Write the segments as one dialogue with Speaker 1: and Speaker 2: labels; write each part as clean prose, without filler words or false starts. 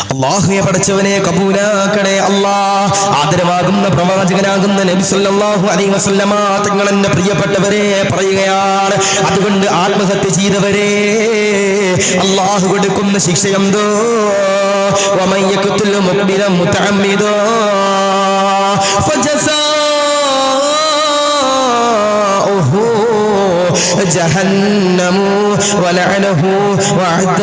Speaker 1: അല്ലാഹുവേ പടച്ചവനെ കബൂലാക്കണേ അല്ലാഹ്. ആദരവാകുന്ന പ്രവാചകനാകുന്ന നബി സല്ലല്ലാഹു അലൈഹി വസല്ലമ തങ്ങൾ എന്നെ പ്രിയപ്പെട്ടവരെ പറയുകയാണ്, അതുകൊണ്ട് ആത്മഹത്യ ചെയ്തവരെ അല്ലാഹു കൊടുക്കുന്ന ശിക്ഷയെന്തോ വമൻ യഖ്തുൽ മുഅ്മിനൻ മുതഅമ്മിദാ ഫജസാഉഹു ജഹന്നമു വലഅനഹു വഅദ്ദ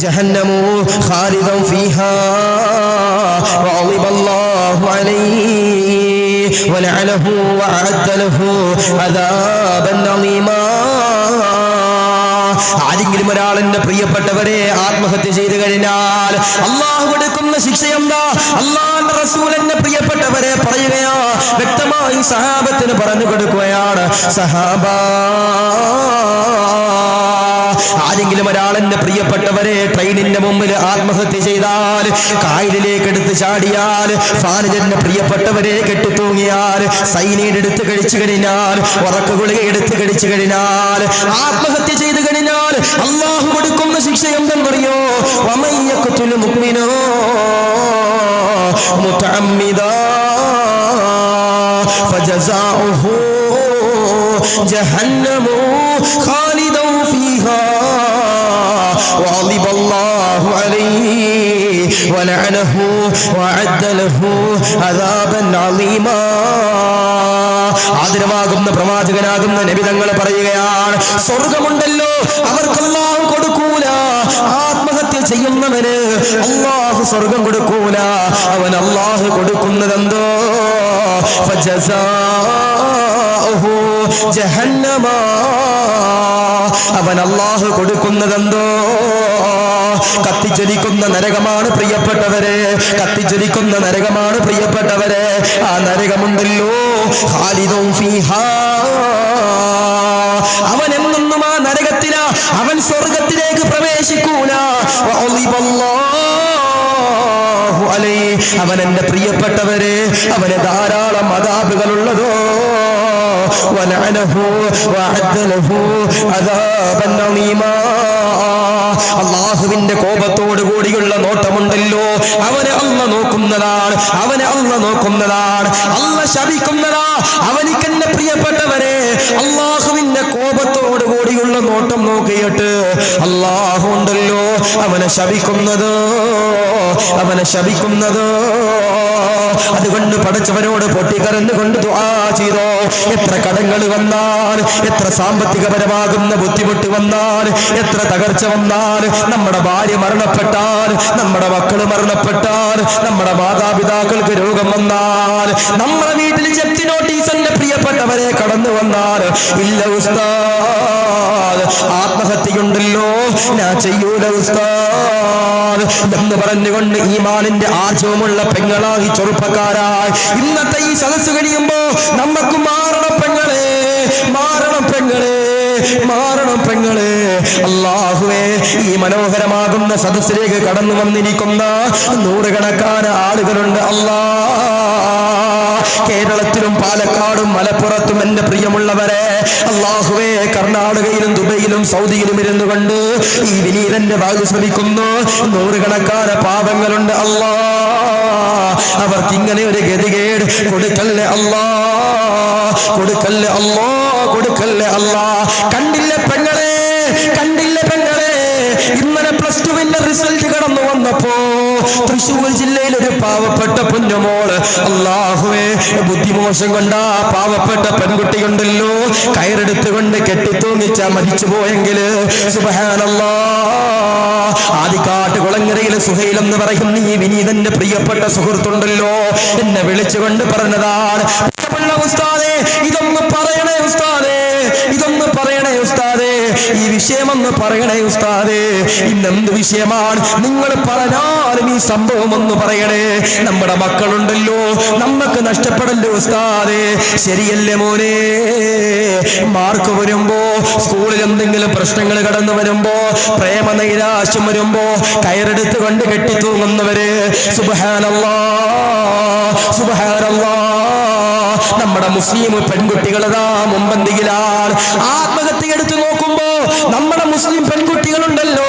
Speaker 1: ജഹന്നമു ഖാലിദൻ ഫീഹാ വഅളിബ അല്ലാഹു അലൈഹി വലഅനഹു വഅദ്ദ ലഹു അദാബൻ അളീമാ. ആരെങ്കിലും ഒരാൾ എന്റെ പ്രിയപ്പെട്ടവരെ ആത്മഹത്യ ചെയ്തു കഴിഞ്ഞാൽ അല്ലാഹു കൊടുക്കുന്ന ശിക്ഷ എന്താ? അല്ലാഹുവിന്റെ റസൂൽ എന്നെ പ്രിയപ്പെട്ടവരെ പറയുകയാ, വ്യക്തമായി സഹാബത്തിന് പറഞ്ഞു കൊടുക്കുകയാണ്, സഹാബ ആരെങ്കിലും ഒരാൾ എന്റെ പ്രിയപ്പെട്ടവരെ ട്രെയിനിന്റെ മുമ്പിൽ ആത്മഹത്യ ചെയ്താൽ, കായലിലേക്ക് എടുത്ത് ചാടിയാൽ, ഫാനജന്റെ പ്രിയപ്പെട്ടവരെ കെട്ടിത്തൂങ്ങിയാൽ, സൈനൈഡ് എടുത്ത് കഴിച്ചു കഴിഞ്ഞാൽ, ഉറക്ക ഗുളിക എടുത്ത് കഴിച്ചു കഴിഞ്ഞാൽ, ആത്മഹത്യ ചെയ്തു കഴിഞ്ഞാൽ അല്ലാഹു കൊടുക്കുന്ന ശിക്ഷ എന്തെന്നറിയോ? വമൻ യഖ്തുൽ മുഅ്മിന മുതഅമ്മിദാ ഫജസാഉഹു ജഹന്നമു ഖാലിദൻ ഫീഹാ വഅളിബ അല്ലാഹു അലൈഹി വലഅനഹു വഅദ്ദ ലഹു അദാബൻ അളീമാ. ആദരവാകുന്ന പ്രവാചകനാകുന്ന നബി തങ്ങൾ പറയുകയാണ്, സ്വർഗമുണ്ടല്ലോ അവർക്ക് അല്ലാഹു കൊടുക്കൂല. ആത്മഹത്യ ചെയ്യുന്നവന് അല്ലാഹു സ്വർഗം കൊടുക്കൂല. അവൻ അല്ലാഹു കൊടുക്കുന്നതെന്തോ ഫജസാഉഹു ജഹന്നമ, അവൻ അല്ലാഹു കൊടുക്കുന്നതെന്തോ കത്തിജ്വലിക്കുന്ന നരകമാണ് പ്രിയപ്പെട്ടവരെ, കത്തിജ്വലിക്കുന്ന നരകമാണ് പ്രിയപ്പെട്ടവരെ. ആ നരകമുണ്ടല്ലോ ഖാലിദുൻ ഫീഹാ, അവൻ എന്നും ആ നരകത്തില, അവൻ സ്വർഗത്തിലേക്ക് പ്രവേശിക്കൂല. വഅളിബല്ലാഹു അലൈഹി, അവൻ എന്റെ പ്രിയപ്പെട്ടവരെ അവന് ധാരാളം അദാബുകളുള്ളതോ. വലഅനഹു വഅദ്ദ ലഹു അദാബൻ അളീമാ, അല്ലാഹുവിന്റെ കോപത്തോടു കൂടിയുള്ള നോട്ടമുണ്ടല്ലോ അവനെ അല്ല നോക്കുന്നതാണ്, അവനെ അല്ല നോക്കുന്നതാണ്, അല്ല ശപിക്കുന്നതാ. അവനിക്കെന്നെ പ്രിയപ്പെട്ടവരെ അല്ലാഹുവിന്റെ കോപത്തോടു കൂടിയുള്ള നോട്ടം നോക്കിയിട്ട് അല്ലാഹു ഉണ്ടല്ലോ അവനെ ശപിക്കുന്നത്, അവനെ ശപിക്കുന്നത്. അതുകൊണ്ട് പടച്ചവനോട് പൊട്ടിക്കരന്നുകൊണ്ട് ദുആ ചെയ്തോ. എത്ര കടങ്ങൾ വന്നാൽ, എത്ര സാമ്പത്തികപരമാകുന്ന ബുദ്ധിമുട്ട് വന്നാൽ, എത്ര തകർച്ച വന്നാൽ, നമ്മുടെ ഭാര്യ മരണപ്പെട്ടാൽ, നമ്മുടെ മക്കള് മരണപ്പെട്ടാൽ, നമ്മുടെ മാതാപിതാക്കൾക്ക് രോഗം വന്നാൽ, നമ്മുടെ വീട്ടിൽ ജപ്തി നോട്ടീസ് എന്റെ പ്രിയപ്പെട്ടവരെ കടന്നു വന്നാൽ, ഇല്ല ഉസ്താദ് ആത്മഹത്യയുണ്ടല്ലോ ഞാൻ ചെയ്യൂല ഉസ്താദ് എന്ന് പറഞ്ഞുകൊണ്ട് ഈമാനിന്റെ ആർജവമുള്ള പെങ്ങളായി ചെറുപ്പക്കാരായി ഇന്നത്തെ ഈ സദസ്സ് കഴിയുമ്പോ നമുക്ക് മാറണം പെങ്ങളെ, മാറണം പെങ്ങളെ, മാറണം പെങ്ങളെ. അല്ലാഹുവേ, ഈ മനോഹരമാകുന്ന സദസ്സിലേക്ക് കടന്നു വന്നിരിക്കുന്ന നൂറുകണക്കാന ആളുകളുണ്ട് അല്ലാ. കേരളത്തിലും പാലക്കാടും മലപ്പുറത്തും എന്റെ പ്രിയമുള്ളവരെ അല്ലാഹുവേ, കർണാടകയിലും ദുബൈയിലും സൗദിയിലും ഇരുന്നു കൊണ്ട് ഈ വിനീതന്റെ വാക്ക് ശ്രമിക്കുന്നു നൂറുകണക്കാന പാപങ്ങളുണ്ട് അല്ലാ. അവർക്ക് ഇങ്ങനെ ഒരു ഗതികേട് കൊടുക്കല്ലേ അല്ലാ, കൊടുക്കല്ലേ അല്ലാ, കൊടുക്കല്ലേ അല്ലാ. കണ്ടില്ലേ പെങ്ങളെ, കണ്ടില്ലേ പെങ്ങളെ, ഇന്നലെ +2 റിസൾട്ട് കടന്നു വന്നപ്പോ തൃശ്ശൂർ ജില്ലയിൽ ഒരു പാവപ്പെട്ട പൊന്നുമോള്, അല്ലാഹുവേ, ബുദ്ധിമോശം കൊണ്ട് ആ പാവപ്പെട്ട പെൺകുട്ടിയുണ്ടല്ലോ കയറെടുത്തുകൊണ്ട് കെട്ടിത്തൂങ്ങിച്ച മരിച്ചു പോയെങ്കില് സുബ്ഹാനല്ലാഹ്. ആദിക്കാട്ട് കുളങ്ങരയിലെ സുഹൈൽ എന്ന് പറയുന്ന ഈ വിനീതന്റെ പ്രിയപ്പെട്ട സുഹൃത്തുണ്ടല്ലോ എന്നെ വിളിച്ചുകൊണ്ട് പറഞ്ഞതാണ്, ഉസ്താദേ ഇതൊന്ന് പറയണേ ഉസ്താദേ, ഇതൊന്ന് പറയണേ ഉസ്താദേ, ഈ വിഷയമൊന്ന് പറയണേ ഉസ്താദേ. ഇന്നെന്ത് വിഷയമാണ് നിങ്ങൾ പറഞ്ഞാലും ഈ സംഭവം ഒന്ന് പറയണേ. നമ്മുടെ മക്കളുണ്ടല്ലോ നമുക്ക് നഷ്ടപ്പെടല്ലോ ഉസ്താദേ, ശരിയല്ലേ മോനെ? മാർക്ക് വരുമ്പോ, സ്കൂളിൽ എന്തെങ്കിലും പ്രശ്നങ്ങൾ കടന്നു വരുമ്പോ, പ്രേമ നൈരാശ്യം വരുമ്പോ കയറെടുത്ത് കൊണ്ട് കെട്ടിത്തൂങ്ങുന്നവര് സുബ്ഹാനല്ലാഹ്, സുബ്ഹാനല്ലാഹ്. നമ്മുടെ മുസ്ലിം പെൺകുട്ടികളതാ മുമ്പന്തിയിലാണ്. ആത്മഹത്യ എടുത്തു നോക്കുമ്പോ നമ്മുടെ മുസ്ലിം പെൺകുട്ടികളുണ്ടല്ലോ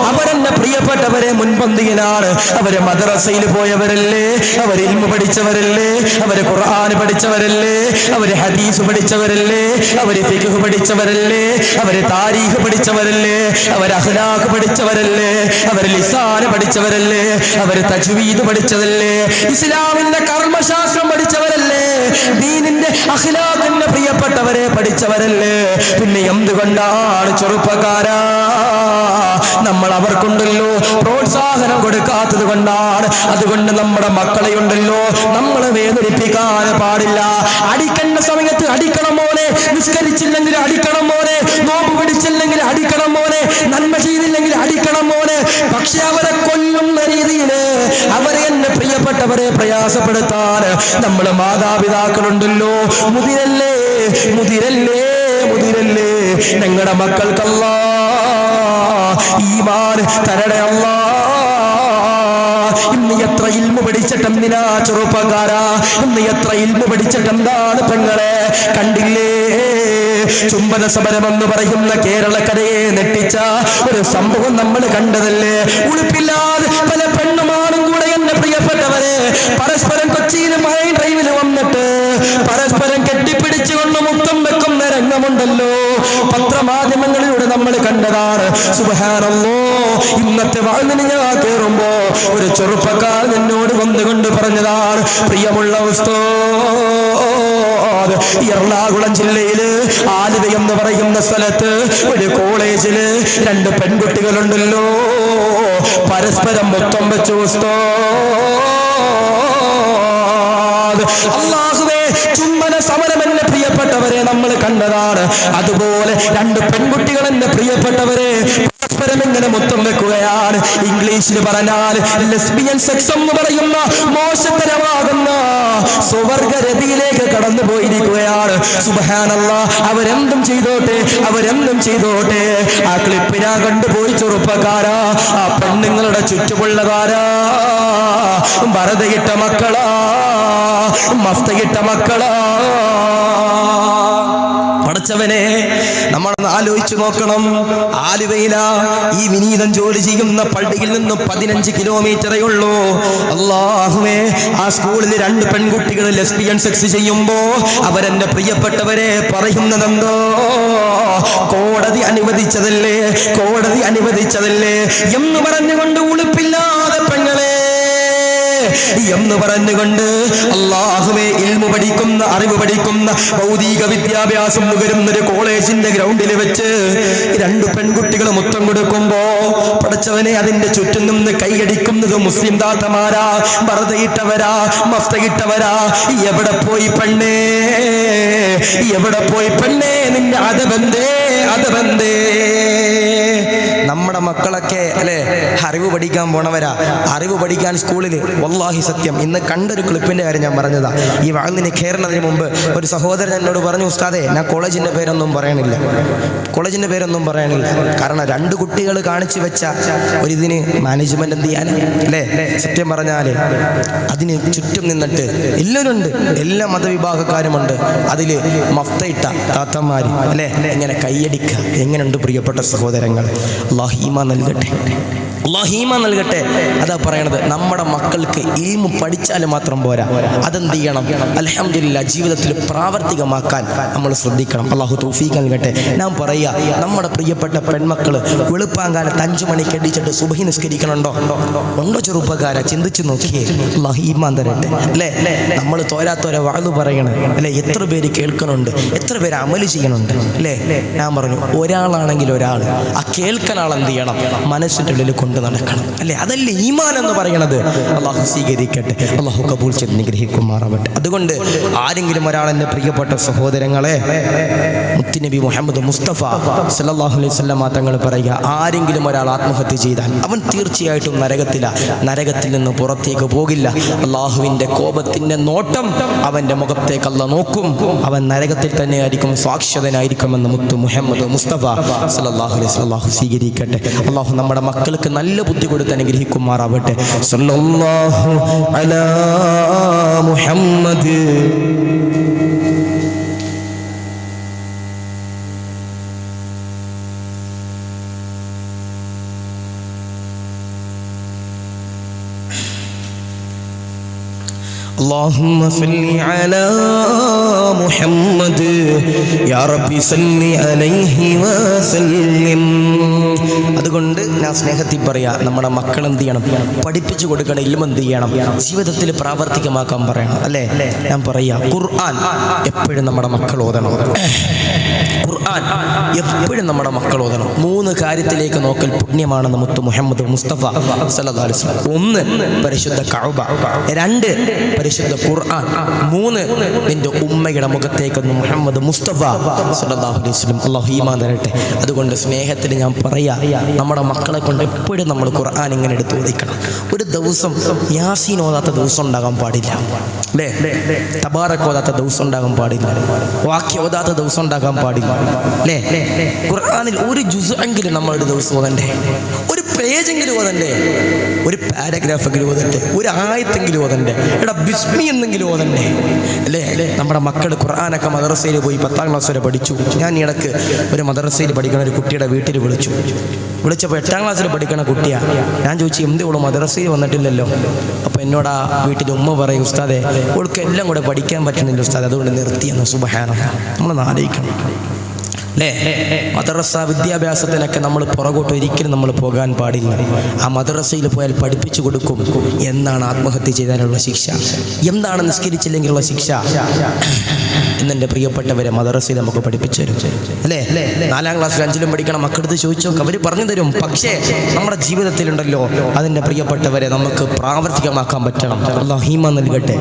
Speaker 1: അവരെന്നെ പ്രിയപ്പെട്ടവരെ മുൻപന്തിയിലാണ്. അവര് മദ്രസയിൽ പോയവരല്ലേ, അവര് ഇൽമു പഠിച്ചവരല്ലേ, അവര് ഖുർആൻ പഠിച്ചവരല്ലേ, അവര് ഹദീസ് പഠിച്ചവരല്ലേ, അവര് ഫിഖ് പഠിച്ചവരല്ലേ, അവര് താരീഖ് പഠിച്ചവരല്ലേ, അവര് അഖ്ലാഖ് പഠിച്ചവരല്ലേ, അവര് ലിസാൻ പഠിച്ചവരല്ലേ, അവര് തജ്വീദ് പഠിച്ചതല്ലേ, ഇസ്ലാമിന്റെ കർമ്മശാസ്ത്രം പഠിച്ചവരല്ലേ, ദീനിന്റെ അഖ്ലാഖിന്റെ പ്രിയപ്പെട്ടവരെ പഠിച്ചവരല്ലേ. പിന്നെ എന്തുകൊണ്ടാണ് ചെറുപ്പക്കാരാ നമ്മൾ അവർക്കുണ്ടല്ലോ പ്രോത്സാഹനം കൊടുക്കാത്തത് കൊണ്ടാണ്. അതുകൊണ്ട് നമ്മുടെ മക്കളെ ഉണ്ടല്ലോ നമ്മൾ വേദനിപ്പിക്കാൻ പാടില്ല. അടിക്കേണ്ട സമയത്ത് അടിക്കണം മോനെ, നിസ്കരിച്ചില്ലെങ്കിൽ അടിക്കണം മോനെ, നോമ്പ് പിടിച്ചില്ലെങ്കിൽ അടിക്കണം മോനെ, നന്മ ചെയ്തില്ലെങ്കിൽ അടിക്കണം മോനെ. പക്ഷെ അവരെ കൊല്ലുന്ന രീതിയിൽ അവരെ എന്നെ പ്രിയപ്പെട്ടവരെ പ്രയാസപ്പെടുത്താൻ നമ്മള് മാതാപിതാക്കളുണ്ടല്ലോ. മുതിരല്ലേ മുതിരല്ലേ മുതിരല്ലേ, ഞങ്ങളുടെ മക്കൾക്കല്ലാ ഈമാൻ തരണേ അല്ലാ. ഇന്ന് എത്ര ഇൽമു പഠിച്ചിട്ടെന്തിനാ ചെറുപ്പക്കാരാ, ഇന്ന് എത്ര ഇൽമു പഠിച്ചിട്ടെന്താണ് പെങ്ങളെ. കണ്ടില്ലേ ചുംബന സമരം എന്ന് പറയുന്ന കേരളക്കരയെ നെട്ടിച്ച ഒരു സംഭവം നമ്മൾ കണ്ടതല്ലേ. ഉടുപ്പില്ലാതെ പല പെണ്ണുമാണും കൂടെ എന്നെ പ്രിയപ്പെട്ടവരെ പരസ്പരം കൊച്ചിയിൽ മൈൻ ഡ്രൈവിൽ വന്നിട്ട് പരസ്പരം കെട്ടിപ്പിടിച്ചുകൊണ്ട് മുത്തം വെക്കുന്ന രംഗമുണ്ടല്ലോ, പത്രമാധ്യമങ്ങളിലൂടെ നമ്മൾ കണ്ടതാണ്. സുബ്ഹാനല്ലാഹ്, ഇന്നത്തെ വാഴ്ന്നിന് ഞാൻ കേറുമ്പോ ഒരു ചെറുപ്പക്കാരൻ എന്നോട് വന്നുകൊണ്ട് പറഞ്ഞതാണ്, പ്രിയമുള്ള ഉസ്താദ്, എറണാകുളം ജില്ലയില് ആലുവ എന്ന് പറയുന്ന സ്ഥലത്ത് ഒരു കോളേജില് 2 പെൺകുട്ടികളുണ്ടല്ലോ, പരസ്പരം മുത്തം വെച്ചു ഉസ്താദ്. അല്ലാഹുവേ, ചുംബന സമരം എന്നെ പ്രിയപ്പെട്ടവരെ നമ്മൾ കണ്ടതാണ്. അതുപോലെ 2 പെൺകുട്ടികൾ എന്നെ പ്രിയപ്പെട്ടവരെ പരസ്പരം ഇങ്ങനെ മുത്തം വെക്കുകയാണ്. ഇംഗ്ലീഷിൽ പറഞ്ഞാൽ ലെസ്ബിയൻ സെക്സ് എന്ന് പറയുന്ന മോശത്തരമാകുന്ന സ്വർഗരതിയിലേക്ക് കടന്നു പോയിരിക്കുകയാണ്. സുബ്ഹാനല്ലാഹ്, അവരെന്തും ചെയ്തോട്ടെ, അവരെന്തും ചെയ്തോട്ടെ. ആ ക്ലിപ്പ് ഞാൻ കണ്ടുപോയി ചെറുപ്പക്കാരാ. ആ പെണ്ണുങ്ങളുടെ ചുറ്റുമുള്ളതാരാ? ഭരതയിട്ട മക്കളാ, മഫ്തയിട്ട മക്കളാ. പഠിച്ചവനെ, നമ്മളൊന്ന് ആലോചിച്ചു നോക്കണം. ആലുവയില ഈ വിനീതൻ ജോലി ചെയ്യുന്ന പള്ളിയിൽ നിന്ന് 15 കിലോമീറ്ററേ ഉള്ളൂ. അല്ലാഹുവേ, ആ സ്കൂളിൽ 2 പെൺകുട്ടികൾ ലെസ്ബിയൻ സെക്സ് ചെയ്യുമ്പോ അവരെന്റെ പ്രിയപ്പെട്ടവരെ പറയുന്നതെന്തോ, കോടതി അനുവദിച്ചതല്ലേ, കോടതി അനുവദിച്ചതല്ലേ എന്ന് പറഞ്ഞുകൊണ്ട് ഉളുപ്പില്ലാതെ പെങ്ങളെ എന്ന് പറഞ്ഞുകൊണ്ട് അല്ലാഹുവേ, ഇൽമു പഠിക്കുന്ന, അറിവ് പഠിക്കുന്ന, ഭൗതിക വിദ്യാഭ്യാസം നുകരുന്ന ഒരു കോളേജിന്റെ ഗ്രൗണ്ടിൽ വെച്ച് 2 പെൺകുട്ടികൾ മുത്തം കൊടുക്കുമ്പോ പഠിച്ചവനെ അതിന്റെ ചുറ്റും നിന്ന് കൈയടിക്കുന്നത് മുസ്ലിം താത്തമാരാ, ഭർതയിട്ടവരാ, മഫ്തയിട്ടവരാ. എവിടെ പോയി പെണ്ണേ, എവിടെ പോയി പെണ്ണേ, നിന്റെ അതബന്ധേ, അതബന്ധേ. നമ്മുടെ മക്കളൊക്കെ അല്ലെ അറിവ് പഠിക്കാൻ പോണവരാ, അറിവ് പഠിക്കാൻ സ്കൂളിൽ. വല്ലാഹി സത്യം, ഇന്ന് കണ്ടൊരു ക്ലിപ്പിന്റെ കാര്യം ഞാൻ പറഞ്ഞതാ. ഈ വാങ്ങിന് കയറുന്നതിന് മുമ്പ് ഒരു സഹോദരൻ എന്നോട് പറഞ്ഞു, ഉസ്താദേ, ഞാൻ കോളേജിന്റെ പേരൊന്നും പറയണില്ല, കോളേജിന്റെ പേരൊന്നും പറയണില്ല. കാരണം 2 കുട്ടികൾ കാണിച്ചു വെച്ച ഒരു ഇതിന് മാനേജ്മെന്റ് എന്ത് ചെയ്യാൻ അല്ലേ? സത്യം പറഞ്ഞാല് അതിന് ചുറ്റും നിന്നിട്ട് എല്ലാവരും ഉണ്ട്, എല്ലാ മതവിഭാഗക്കാരുമുണ്ട്. അതില് മഫ്തയിട്ട താത്തമാര് അല്ലെ ഇങ്ങനെ കൈയടിക്കുക. എങ്ങനെയുണ്ട് പ്രിയപ്പെട്ട സഹോദരങ്ങൾ? അല്ലാഹു ഈമാൻ നൽകട്ടെ, അല്ലാഹു ഈമാൻ നൽകട്ടെ. അതാ പറയണത്, നമ്മുടെ മക്കൾക്ക് ഇൽമു പഠിച്ചാൽ മാത്രം പോരാ, അതെന്ത് ചെയ്യണം? അൽഹംദുലില്ലാ, ജീവിതത്തിൽ പ്രാവർത്തികമാക്കാൻ നമ്മൾ ശ്രദ്ധിക്കണം. അല്ലാഹു തൗഫീഖ് നൽകട്ടെ. ഞാൻ പറയാ, നമ്മുടെ പ്രിയപ്പെട്ട പെൺമക്കള് വെളുപ്പാങ്കാലത്ത് 5 മണിക്ക് എടിച്ചിട്ട് സുബഹി നിസ്കരിക്കണുണ്ടോ? ഉണ്ടോ ചെറുപ്പക്കാരെ? ചിന്തിച്ചു നോക്കിയേ. അല്ലാഹു ഈമാൻ തരട്ടെ അല്ലേ? നമ്മൾ തോരാത്തോര വാഴ് പറയണേ അല്ലെ? എത്ര പേര് കേൾക്കണുണ്ട്, എത്ര പേര് അമല് ചെയ്യണുണ്ട് അല്ലേ? ഞാൻ പറഞ്ഞു, ഒരാളാണെങ്കിൽ ഒരാൾ ആ കേൾക്കണ ആൾ എന്ത് ചെയ്യണം? മനസ്സിൻ്റെ ഉള്ളിൽ കൊണ്ട് നടക്കണം അല്ലേ? അതല്ലേ ഈമാൻ എന്ന് പറയുന്നത്. അല്ലാഹു സ്വീകരിക്കട്ടെ, അല്ലാഹു കബൂൽ ചെയ്ത് നിഗ്രഹിക്കുമാറാവട്ടെ. അതുകൊണ്ട് ആരെങ്കിലും ഒരാൾ, എൻ്റെ പ്രിയപ്പെട്ട സഹോദരങ്ങളെ, മുത്തുനബി മുഹമ്മദ് മുസ്തഫ സല്ലല്ലാഹു അലൈഹി വസല്ലം തങ്ങൾ പറയുക, ആരെങ്കിലും ഒരാൾ ആത്മഹത്യ ചെയ്താൽ അവൻ തീർച്ചയായിട്ടും നരകത്തിൽ നിന്ന് പുറത്തേക്ക് പോകില്ല. അള്ളാഹുവിൻ്റെ കോപത്തിൻ്റെ നോട്ടം അവൻ്റെ മുഖത്തേക്ക് അല്ലാഹു നോക്കും. അവൻ നരകത്തിൽ തന്നെ ആയിരിക്കും, സാക്ഷ്യതനായിരിക്കുമെന്ന് മുത്തു മുഹമ്മദ് മുസ്തഫ സല്ലല്ലാഹു അലൈഹി വസല്ലം. അല്ലാഹു സ്വീകരിക്കട്ടെ. അല്ലാഹു നമ്മുടെ മക്കൾക്ക് നല്ല ബുദ്ധി കൊടുത്ത് അനുഗ്രഹിക്കുമാറാവട്ടെ. സല്ലല്ലാഹു അലാ മുഹമ്മദ്. اللهم صل على محمد يا ربي صل عليه وسلم. അതുകൊണ്ട് ഞാൻ സ്നേഹത്തിൽ പറയാ, നമ്മുടെ മക്കൾ എന്ത് ചെയ്യണം? പഠിപ്പിച്ചു കൊടുക്കണം. ഇൽമ എന്ത് ചെയ്യണം? ജീവിതത്തിൽ പ്രാവർത്തികമാക്കാൻ പറയണം, അല്ലേ? ഞാൻ പറയാ, ഖുർആൻ എപ്പോഴും നമ്മുടെ മക്കൾ ഓതണം. ഖുർആൻ എപ്പോഴും നമ്മുടെ മക്കൾ ഓതണം. 3 കാര്യത്തിലേക്ക് നോക്കൽ പുണ്യമാണെന്ന് മുത്ത് മുഹമ്മദ് മുസ്തഫ സല്ലല്ലാഹു അലൈഹി വസല്ലം. 1 പരിശുദ്ധ കഅബ, 2 പരിശുദ്ധ ഖുർആൻ, 3 നിന്റെ ഉമ്മയുടെ മുഖത്തേക്കൊന്ന് മുഹമ്മദ് മുസ്തഫ സല്ലല്ലാഹു അലൈഹി വസല്ലം. അല്ലാഹു ഈമാൻ തരട്ടെ. അതുകൊണ്ട് സ്നേഹത്തിൽ ഞാൻ പറയാ, നമ്മുടെ മക്കളെ കൊണ്ട് എപ്പോഴും നമ്മൾ ഖുർആൻ ഇങ്ങനെ എടുത്ത് ഓദിക്കണം. ഒരു ദിവസം യാസീൻ ഓതാത്ത ദിവസം ഉണ്ടാകാൻ പാടില്ല, അല്ലേ? തബാറക് ഓതാത്ത ദിവസം ഉണ്ടാകാൻ പാടില്ല, വാക്യ ഓതാത്ത ദിവസം ഉണ്ടാകാൻ പാടില്ല, അല്ലേ? ഖുർആനിൽ ഒരു ജുസ് എങ്കിലും നമ്മൾ ഒരു ദിവസം ഓതണ്ടേ, ഒരു പേജെങ്കിലും ഓതണ്ടേ, ഒരു പാരഗ്രാഫ് എങ്കിലും ഓതണ്ടേ, ഒരു ആയത്തെങ്കിലും ഓതണ്ടേ, എടാ ബിസ്മി എന്നെങ്കിലും ഓതണ്ടേ, അല്ലേ? നമ്മുടെ മക്കൾ ഖുർആനൊക്കെ മദ്രസയിൽ പോയി 10ാം ക്ലാസ് വരെ പഠിച്ചു. ഞാൻ ഈ ഇടക്ക് ഒരു മദ്രസയിൽ പഠിക്കുന്ന ഒരു കുട്ടിയുടെ വീട്ടിൽ വിളിച്ചപ്പോൾ 8ാം ക്ലാസ്സിൽ പഠിക്കണ കുട്ടിയാ. ഞാൻ ചോദിച്ചു, എന്ത് ഇവള് മദ്രസയിൽ വന്നിട്ടില്ലല്ലോ? അപ്പോൾ എന്നോട് ആ വീട്ടിൽ ഉമ്മ പറയും, ഉസ്താദെ അവൾക്ക് എല്ലാം കൂടെ പഠിക്കാൻ പറ്റുന്നില്ല ഉസ്താദ്, അതുകൊണ്ട് നിർത്തിയെന്ന്. സുബ്ഹാനല്ലാഹ്, നമ്മളൊന്ന് ആലോചിക്കണം, അല്ലേ? മദ്രസ വിദ്യാഭ്യാസത്തിനൊക്കെ നമ്മൾ പുറകോട്ട് ഒരിക്കലും നമ്മൾ പോകാൻ പാടില്ല. ആ മദ്രസയിൽ പോയാൽ പഠിപ്പിച്ചു കൊടുക്കും എന്നാണ് ആത്മഹത്യ ചെയ്താലുള്ള ശിക്ഷ, എന്താണ് നിസ്കരിച്ചില്ലെങ്കിലുള്ള ശിക്ഷ എന്നെൻ്റെ പ്രിയപ്പെട്ടവരെ മദ്രസയിൽ നമുക്ക് പഠിപ്പിച്ചു തരും, അല്ലേ? 4ാം ക്ലാസ്സിൽ 5ലും പഠിക്കണം മക്കളെടുത്ത് ചോദിച്ചോ, അവർ പറഞ്ഞു തരും. പക്ഷേ നമ്മുടെ ജീവിതത്തിലുണ്ടല്ലോ, അതിൻ്റെ പ്രിയപ്പെട്ടവരെ നമുക്ക് പ്രാവർത്തികമാക്കാൻ പറ്റണം. അല്ലാഹു ഈമാൻ നൽകട്ടെ,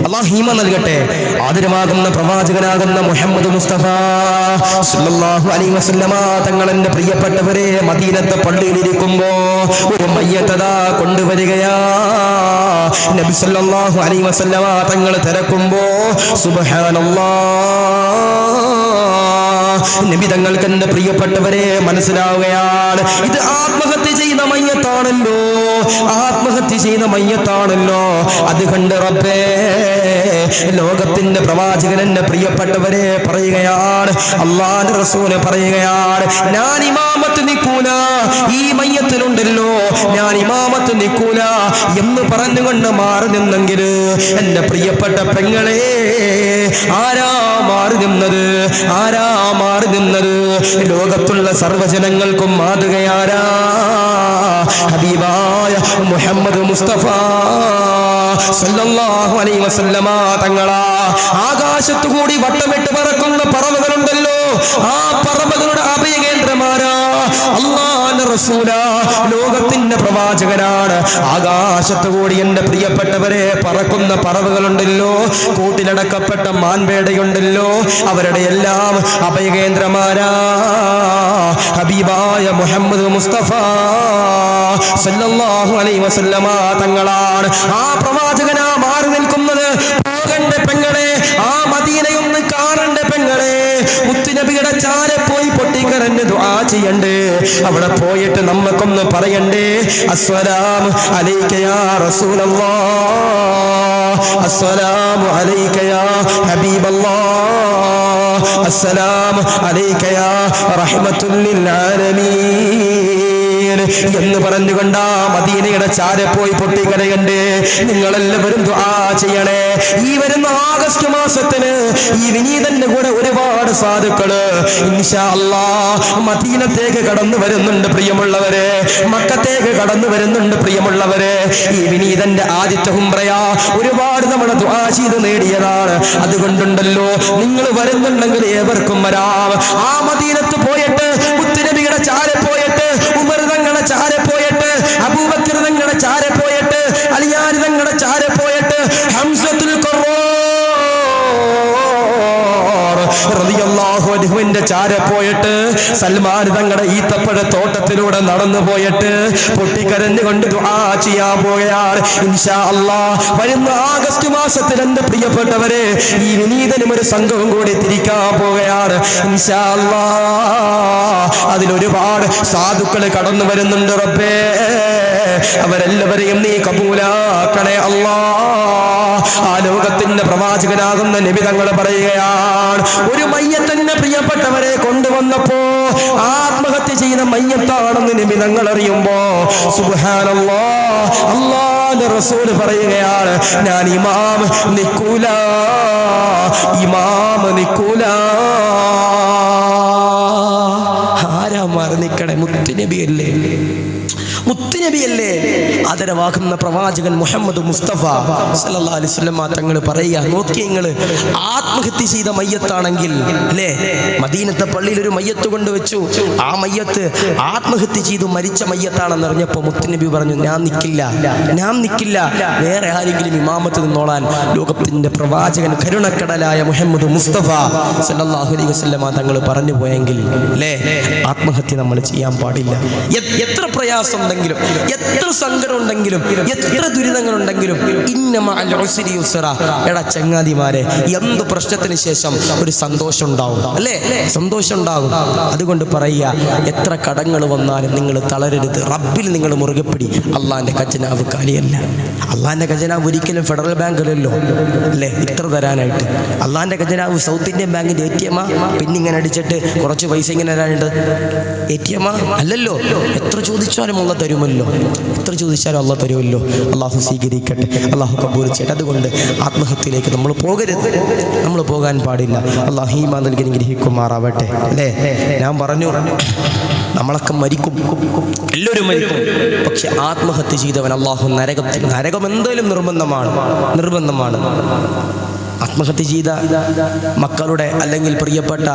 Speaker 1: അല്ലാഹു ഈമാൻ നൽകട്ടെ. ആദരവാകുന്ന പ്രവാചകനാകുന്ന മുഹമ്മദ് മുസ്തഫ സല്ലല്ലാഹു അലൈഹി വസല്ലമ തങ്ങളെന്റെ പ്രിയപ്പെട്ടവരെ മദീനത്തെ പള്ളിയിലിരിക്കുമ്പോ ഒരു മയ്യത്തതാ കൊണ്ടുവരികയാ. നബി സല്ലല്ലാഹു അലൈഹി വസല്ലമ തങ്ങൾ തിരക്കുമ്പോ സുബ്ഹാനല്ലാഹ്, നബി തങ്ങൾക്ക് എന്റെ പ്രിയപ്പെട്ടവരെ മനസ്സിലാവുകയാണ്, ഇത് ആത്മഹത്യ ചെയ്ത മയ്യത്താണല്ലോ, ആത്മഹത്യ ചെയ്ത മയ്യത്താണല്ലോ. അത് കണ്ട് റബ്ബേ, ലോകത്തിന്റെ പ്രവാചകൻ എന്റെ പ്രിയപ്പെട്ടവരെ പറയുകയാണ്, അല്ലാഹുവിന്റെ റസൂൽ പറയുകയാണ്, ഞാൻ ഇമാമത്ത് നിൽക്കൂല, ഈ മയ്യത്തിനുണ്ടല്ലോ ഞാൻ ഇമാമത്ത് നിൽക്കൂല എന്ന് പറഞ്ഞുകൊണ്ട് മാറി നിന്നെങ്കിൽ എന്റെ പ്രിയപ്പെട്ട പെങ്ങളെ, ആരാ മാറി നിന്നത്? ആരാ മാറി നിന്നത്? ലോകത്തുള്ള സർവ്വജനങ്ങൾക്കും മാതൃകയാരാ? ഹബീബായ മുഹമ്മദ് മുസ്തഫ സല്ലല്ലാഹു അലൈഹി വസല്ലമ തങ്ങളാ. ആകാശത്തു കൂടി വട്ടമിട്ട് പറക്കുന്ന പറവകളുണ്ടല്ലോ, ആ പറവകളുടെ അഭയകേന്ദ്രമാരാ അല്ലാഹുവിന്റെ റസൂല, ലോകത്തിന്റെ പ്രവാചകനാണ്. ആകാശത്തു കൂടി എന്റെ പ്രിയപ്പെട്ടവരെ പറക്കുന്ന പറവകളുണ്ടല്ലോ, കൂട്ടിലടക്കപ്പെട്ട മാൻപേടയുണ്ടല്ലോ, അവരുടെ എല്ലാം അഭയകേന്ദ്രമാരാ ഹബീബായ മുഹമ്മദ് മുസ്തഫ സല്ലല്ലാഹു അലൈഹി വസല്ലമ തങ്ങളാണ്. ആ പ്രവാചകനാ മാറി നിൽക്കുന്നത്. പോകണ്ട പെങ്ങളെ, ആ മദീനയൊന്ന് കാണണ്ട പെങ്ങളെ, മുത്തുനബിയുടെ ചാരെ പോയി പൊട്ടിക്കരഞ്ഞ് ദുആ ചെയ്യണ്ടേ, അവിടെ പോയിട്ട് നമുക്കൊന്ന് പറയണ്ടേ, അസ്സലാമു അലൈക യാ റസൂലല്ലാഹ്, അസ്സലാമു അലൈക യാ ഹബീബല്ലാഹ്, അസ്സലാമു അലൈക യാ റഹ്മത്തുൽ ലിൽ ആലമീൻ എന്ന് പറഞ്ഞുകൊണ്ടാ മദീനയുടെ ചാരെ പോയി പൊട്ടിക്കരയണ്ടേ. നിങ്ങളെല്ലാവരും ദുആ ചെയ്യണേ. ഈ വരുന്ന ആഗസ്റ്റ് മാസത്തിന് ഈ വിനീതന്റെ കൂടെ ഒരുപാട് സാധുക്കള് ഇൻഷാ അല്ലാഹ് മദീനത്തേക്ക് കടന്നു വരുന്നുണ്ട് പ്രിയമുള്ളവരെ, മക്കത്തേക്ക് കടന്നു വരുന്നുണ്ട് പ്രിയമുള്ളവരെ. ഈ വിനീതന്റെ ആദ്യത്തെ ഉംറയാ, ഒരുപാട് നമ്മൾ ദുആ ചെയ്ത് നേടിയതാണ്. അതുകൊണ്ടുണ്ടല്ലോ, നിങ്ങൾ വരുന്നുണ്ടെങ്കിൽ ഏവർക്കും വരാം. ആ മദീനത്ത് പോയിട്ട് മുത്തുനബിയുടെ ചാരെ പോയിട്ട്, ഉമർ തങ്ങളുടെ ചാരെ പോയിട്ട്, അബൂബക്കർ തങ്ങളുടെ ചാരെ പോയിട്ട്, അലിയാർ തങ്ങളുടെ ചാരെ പോയിട്ട്, ഹംസത്തുൽ റളിയല്ലാഹു അൻഹുവിന്റെ ചാരെ പോയിട്ട്, സൽമാൻ തങ്ങളുടെ ഈത്തപ്പഴ തോട്ടത്തിലൂടെ നടന്നു പോയിട്ട് പൊട്ടിക്കരഞ്ഞുകൊണ്ട് ദുആ ചെയ്യാൻ പോവുകയാണ്. ഇൻഷാ അല്ലാഹ് വരുന്ന ആഗസ്റ്റ് മാസത്തിൽ എന്റെ പ്രിയപ്പെട്ടവരെ ഈ വിനീതനും ഒരു സംഘവും കൂടി തിരിക്കാൻ പോവുകയാണ്. ഇൻഷാ അല്ലാഹ് അതിലൊരുപാട് സാധുക്കൾ കടന്നു വരുന്നുണ്ട് റബ്ബേ, അവരെല്ലാവരെയും നീ കബൂലാക്കണേ അല്ലാഹ്. ആ ലോകത്തിന്റെ പ്രവാചകനാകുന്ന നബി തങ്ങൾ പറയുകയാണ്, ഒരു മയ്യത്തന്നെ പ്രിയപ്പെട്ടവരെ കൊണ്ടുവന്നപ്പോ ആത്മഹത്യ ചെയ്ത മയ്യത്താണെന്ന് നബി തങ്ങൾ അറിയുമ്പോ സുബ്ഹാനല്ലാഹ്, അല്ലാഹുവിന്റെ റസൂൽ പറയുകയാണ്, ഞാൻ ഇമാം നിക്കൂല, ഇമാം നിക്കൂല. ആരാ മാറി നിൽക്കണേ? മുത്തുനബിയല്ലേ, മുത്തുനബിയല്ലേ, ആദരവാകുന്ന പ്രവാചകൻ മുഹമ്മദ് മുസ്തഫ സല്ലല്ലാഹു അലൈഹി വസല്ലം തങ്ങൾ പറയുക, നോക്കി നിങ്ങൾ ആത്മഹത്യ ചെയ്ത മയ്യത്താണെങ്കിൽ അല്ലേ, മദീനത്തെ പള്ളിയിൽ ഒരു മയ്യത്ത് കൊണ്ടുവച്ചു, ആ മയ്യത്ത് ആത്മഹത്യ ചെയ്തു മരിച്ച മയ്യത്താണെന്ന് അറിഞ്ഞപ്പോൾ മുത്തുനബി പറഞ്ഞു, ഞാൻ നിൽക്കില്ല, വേറെ ആരെങ്കിലും ഇമാമത്ത് നിന്നോളാൻ. ലോകത്തിന്റെ പ്രവാചകൻ കരുണക്കടലായ മുഹമ്മദ് മുസ്തഫ സല്ലല്ലാഹു അലൈഹി വസല്ലം തങ്ങൾ പറഞ്ഞു പോയെങ്കിൽ അല്ലേ, ആത്മഹത്യ നമ്മൾ ചെയ്യാൻ പാടില്ല. എത്ര പ്രയാസം ഉണ്ടെങ്കിലും, എത്ര സങ്കടം ഉണ്ടെങ്കിലും, എത്ര ദുരിതങ്ങളുണ്ടെങ്കിലും, എടാ ചങ്ങാതിമാരെ, എന്ത് പ്രശ്നത്തിന് ശേഷം ഒരു സന്തോഷം ഉണ്ടാവും അല്ലേ, സന്തോഷം ഉണ്ടാകും. അതുകൊണ്ട് പറയുക, എത്ര കടങ്ങൾ വന്നാലും നിങ്ങൾ തളരരുത്, റബ്ബിൽ നിങ്ങൾ മുറുകെ പിടി. അള്ളാന്റെ ഖജനാവ് കാലിയല്ല. അള്ളാന്റെ ഖജനാവ് ഒരിക്കലും ഫെഡറൽ ബാങ്കിലല്ലോ അല്ലേ ഇത്ര തരാനായിട്ട്. അള്ളാന്റെ ഖജനാവ് സൗത്ത് ഇന്ത്യൻ ബാങ്കിന്റെ ATM പിന്നെ ഇങ്ങനെ അടിച്ചിട്ട് കുറച്ച് പൈസ ഇങ്ങനെ തരാനുണ്ട് ATM അല്ലല്ലോ. എത്ര ചോദിച്ചാലും അള്ള തരുമല്ലോ, എത്ര ചോദിച്ചാലും അള്ള തരുമല്ലോ. അള്ളാഹു സ്വീകരിക്കട്ടെ, അള്ളാഹു കബൂൽ ചെയ്യട്ടെ. അതുകൊണ്ട് ആത്മഹത്യയിലേക്ക് നമ്മൾ പോകരുത്, നമ്മൾ പോകാൻ പാടില്ല. അള്ളാഹു ഈമാൻ നൽകി ഗ്രഹിക്കുമാറാവട്ടെ അല്ലേ. ഞാൻ പറഞ്ഞു, നമ്മളൊക്കെ മരിക്കും, എല്ലാവരും മരിക്കും. പക്ഷെ ആത്മഹത്യ ചെയ്തവൻ അള്ളാഹു നരകം എന്തായാലും നിർബന്ധമാണ്. ആത്മഹത്യ ചെയ്ത മക്കളുടെ അല്ലെങ്കിൽ പ്രിയപ്പെട്ട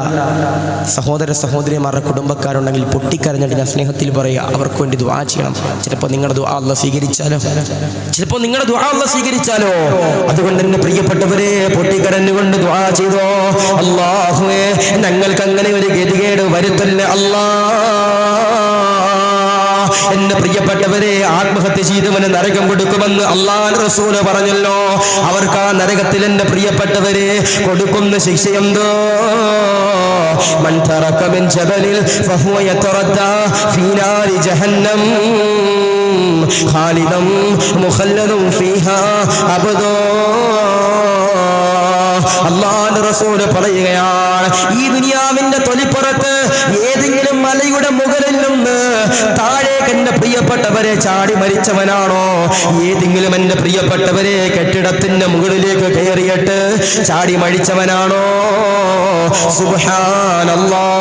Speaker 1: സഹോദര സഹോദരിമാരുടെ കുടുംബക്കാരുണ്ടെങ്കിൽ പൊട്ടിക്കരഞ്ഞിട്ട് ഞാൻ സ്നേഹത്തിൽ പറയുക, അവർക്ക് വേണ്ടി ദുആ ചെയ്യണം. ചിലപ്പോൾ നിങ്ങളുടെ ദുആ അല്ലാഹു സ്വീകരിച്ചാലോ, അതുകൊണ്ട് തന്നെ പ്രിയപ്പെട്ടവരെ പൊട്ടിക്കരഞ്ഞുകൊണ്ട് ദുആ ചെയ്തോ, അല്ലാഹുവേ ഞങ്ങൾക്ക് അങ്ങനെ ഒരു ഗതികേട് വരുത്തല്ലേ അല്ലാഹ്. എന്റെ പ്രിയപ്പെട്ടവരെ, ആത്മഹത്യ ചെയ്തവന് നരകം കൊടുക്കുമെന്ന് അല്ലാഹുവിന്റെ റസൂൽ പറഞ്ഞല്ലോ. അവർക്ക് ആ നരകത്തിൽ എന്റെ പ്രിയപ്പെട്ടവരെ കൊടുക്കുന്ന ശിക്ഷയെന്തോ, മൻ തറക മിൻ ജബലിൽ ഫഹുവ യതറദ്ദാ ഫീ നാരി ജഹന്നം ഖാലിദൻ മുഖല്ലദൻ ഫീഹാ അബദാ. അല്ലാഹുവിന്റെ റസൂൽ പറയുകയാണ്, ഈ ദുനിയാവിന്റെ തൊലിപ്പുറത്ത് ഏതെങ്കിലും മലയുടെ മുകളിൽ നിന്ന് താഴേക്ക് എന്റെ പ്രിയപ്പെട്ടവരെ ചാടി മരിച്ചവനാണോ, ഏതെങ്കിലും എന്റെ പ്രിയപ്പെട്ടവരെ കെട്ടിടത്തിന്റെ മുകളിലേക്ക് കയറിയിട്ട് ചാടി മരിച്ചവനാണോ, സുബ്ഹാനല്ലാഹ്,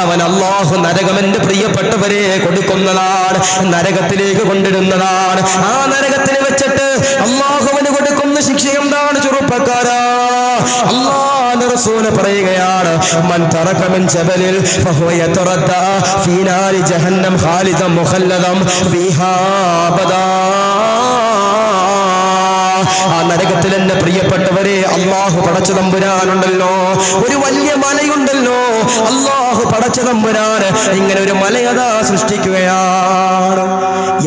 Speaker 1: അവൻ അല്ലാഹു നരകം എന്റെ പ്രിയപ്പെട്ടവരെ കൊടുക്കുന്നതാണ്, നരകത്തിലേക്ക് കൊണ്ടിടുന്നതാണ്. ആ നരകത്തിൽ വെച്ചിട്ട് അല്ലാഹുവിന് കൊടുക്കുന്ന ശിക്ഷ എന്താണ് ചെറുപ്പക്കാരാ? അല്ലാഹുവിന്റെ റസൂൽ പറയുകയാണ്, മൻ തറക മിൻ ജബലിൽ ഫഹുവ യതറദ്ദാ ഫീ നാരി ജഹന്നം ഖാലിദൻ മുഖല്ലദൻ ഫീഹാ അബദാ. ആ നരകത്തിൽ എന്റെ പ്രിയപ്പെട്ടവരെ അല്ലാഹു പടച്ച തമ്പുരാനുണ്ടല്ലോ, ഒരു വലിയ മലയുണ്ടല്ലോ, അല്ലാഹു പടച്ച തമ്പുരാൻ ഇങ്ങനെ ഒരു മലയതാ സൃഷ്ടിക്കുകയാണ്.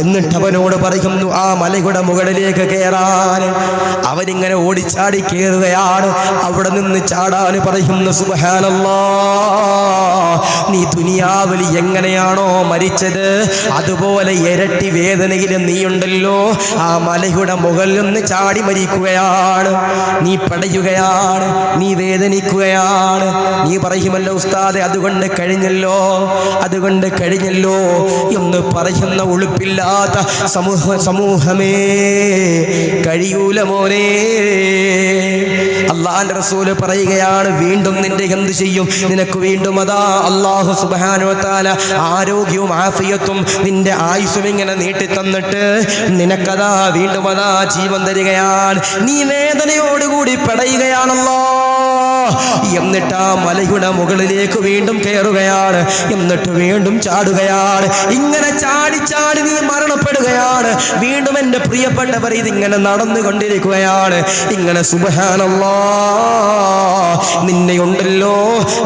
Speaker 1: എന്നിട്ട് അവനോട് പറയുന്നു ആ മലയുടെ മുകളിലേക്ക് കയറാൻ. അവനിങ്ങനെ ഓടിച്ചാടി കയറുകയാണ്. അവിടെ നിന്ന് ചാടാൻ പറയുന്നു, സുബ്ഹാനല്ലാഹ്, നീ ദുനിയാവിൽ എങ്ങനെയാണോ മരിച്ചത് അതുപോലെ ഇരട്ടി വേദനയിൽ നീയുണ്ടല്ലോ. ആ മലയുടെ മുകളിൽ നിന്ന് ചാടി മരിക്കുകയാണ്. നീ പടയുകയാണ്, നീ വേദനിക്കുകയാണ്. നീ പറയുമല്ലോ, ഉസ്താദെ അതുകൊണ്ട് കഴിഞ്ഞല്ലോ എന്ന് പറയുന്ന ഉളുപ്പില്ലാത്ത സമൂഹമേ, കഴിയൂല മോനെ. അല്ലാഹുവിന്റെ റസൂൽ പറയുകയാണ്, വീണ്ടും നിന്റെ എന്ത് ചെയ്യും? നിനക്ക് വീണ്ടും അതാ അല്ലാഹു സുബ്ഹാനഹു വ തആല ആരോഗ്യവും ആഫിയത്തും നിന്റെ ആയുസ്സും ഇങ്ങനെ നീട്ടി തന്നിട്ട് നിനക്കതാ വീണ്ടും അതാ ജീവൻ തരികയാണ്. നീ വേദനയോടുകൂടി പെടയുകയാണല്ലോ. എന്നിട്ട് ആ മലയുടെ മുകളിലേക്ക് വീണ്ടും കയറുകയാണ്. എന്നിട്ട് വീണ്ടും ചാടുകയാണ്. ഇങ്ങനെ ചാടി ചാടി നീ മരണപ്പെടുകയാണ്. വീണ്ടും എൻ്റെ പ്രിയപ്പെട്ടവർ ഇതിങ്ങനെ നടന്നുകൊണ്ടിരിക്കുകയാണ്. ഇങ്ങനെ സുബ്ഹാനല്ലാഹ്, നിന്നെ ഉണ്ടല്ലോ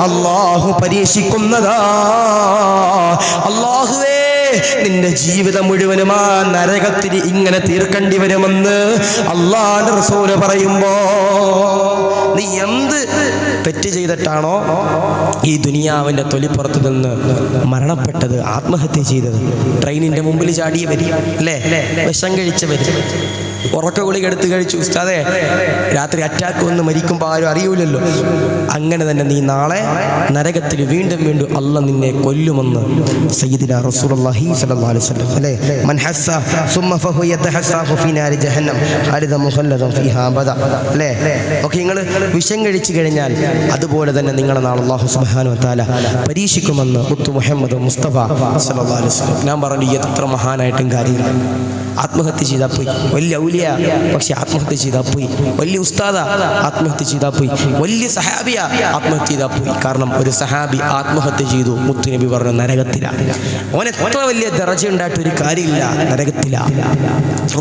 Speaker 1: അല്ലാഹു പരീക്ഷിക്കുന്നതാ. അല്ലാഹുവേ, നിന്റെ ജീവിതം മുഴുവനും ആ നരകത്തിൽ ഇങ്ങനെ തീർക്കേണ്ടി വരുമെന്ന് അല്ലാഹുവിന്റെ റസൂൽ പറയുമ്പോ, നീ എന്ത് തെറ്റ് ചെയ്തിട്ടാണോ ഈ ദുനിയാവിന്റെ തൊലിപ്പുറത്ത് നിന്ന് മരണപ്പെട്ടത്, ആത്മഹത്യ ചെയ്തത്? ട്രെയിനിന്റെ മുമ്പിൽ ചാടിയവര് അല്ലേ, വിഷം കഴിച്ചവര്, ഉറക്ക ഗുളിക എടുത്ത് കഴിച്ചു. ഉസ്താദേ, രാത്രി അറ്റാക്ക് വന്ന് മരിക്കുമ്പോൾ ആരും അറിയൂലല്ലോ. അങ്ങനെ തന്നെ നീ നാളെ നരകത്തിൽ വീണ്ടും വീണ്ടും അള്ളാഹ് നിന്നെ കൊല്ലുമെന്ന് സയ്യിദുനാ റസൂലുള്ളാഹി സ്വല്ലല്ലാഹു അലൈഹി വസല്ലം അല്ലേ. മൻ ഹസ്സ സുമ്മ ഫഹു യതഹസ്സഫു ഫീ നാരി ജഹന്നം ഖാലിദ മുഖല്ലദൻ ഫീഹാ അബദ അല്ലേ. ഓക്കെ, നിങ്ങൾ വിഷം കഴിച്ചു കഴിഞ്ഞാൽ അതുപോലെ തന്നെ നിങ്ങളെ നാളെ അല്ലാഹു സുബ്ഹാനഹു വ തആല പരീക്ഷിക്കുമെന്ന് മുത്തു മുഹമ്മദ് മുസ്തഫ സ്വല്ലല്ലാഹു അലൈഹി വസല്ലം. ഞാൻ പറഞ്ഞു, എത്ര മഹാനായിട്ടും കാര്യമില്ല. ആത്മഹത്യ ചെയ്താൽ പോയി, വലിയ ഔലിയ പക്ഷെ ആത്മഹത്യ ചെയ്താൽ പോയി, വലിയ ഉസ്താദ ആത്മഹത്യ ചെയ്താൽ പോയി, വലിയ സഹാബിയ ആത്മഹത്യ ചെയ്താൽ പോയി. കാരണം ഒരു സഹാബി ആത്മഹത്യ ചെയ്തു, മുത്തുനബി പറഞ്ഞു നരകത്തില. ഓൻ എത്ര വലിയ ദറജ ഉണ്ടായിട്ട് ഒരു കാര്യമില്ല, നരകത്തില.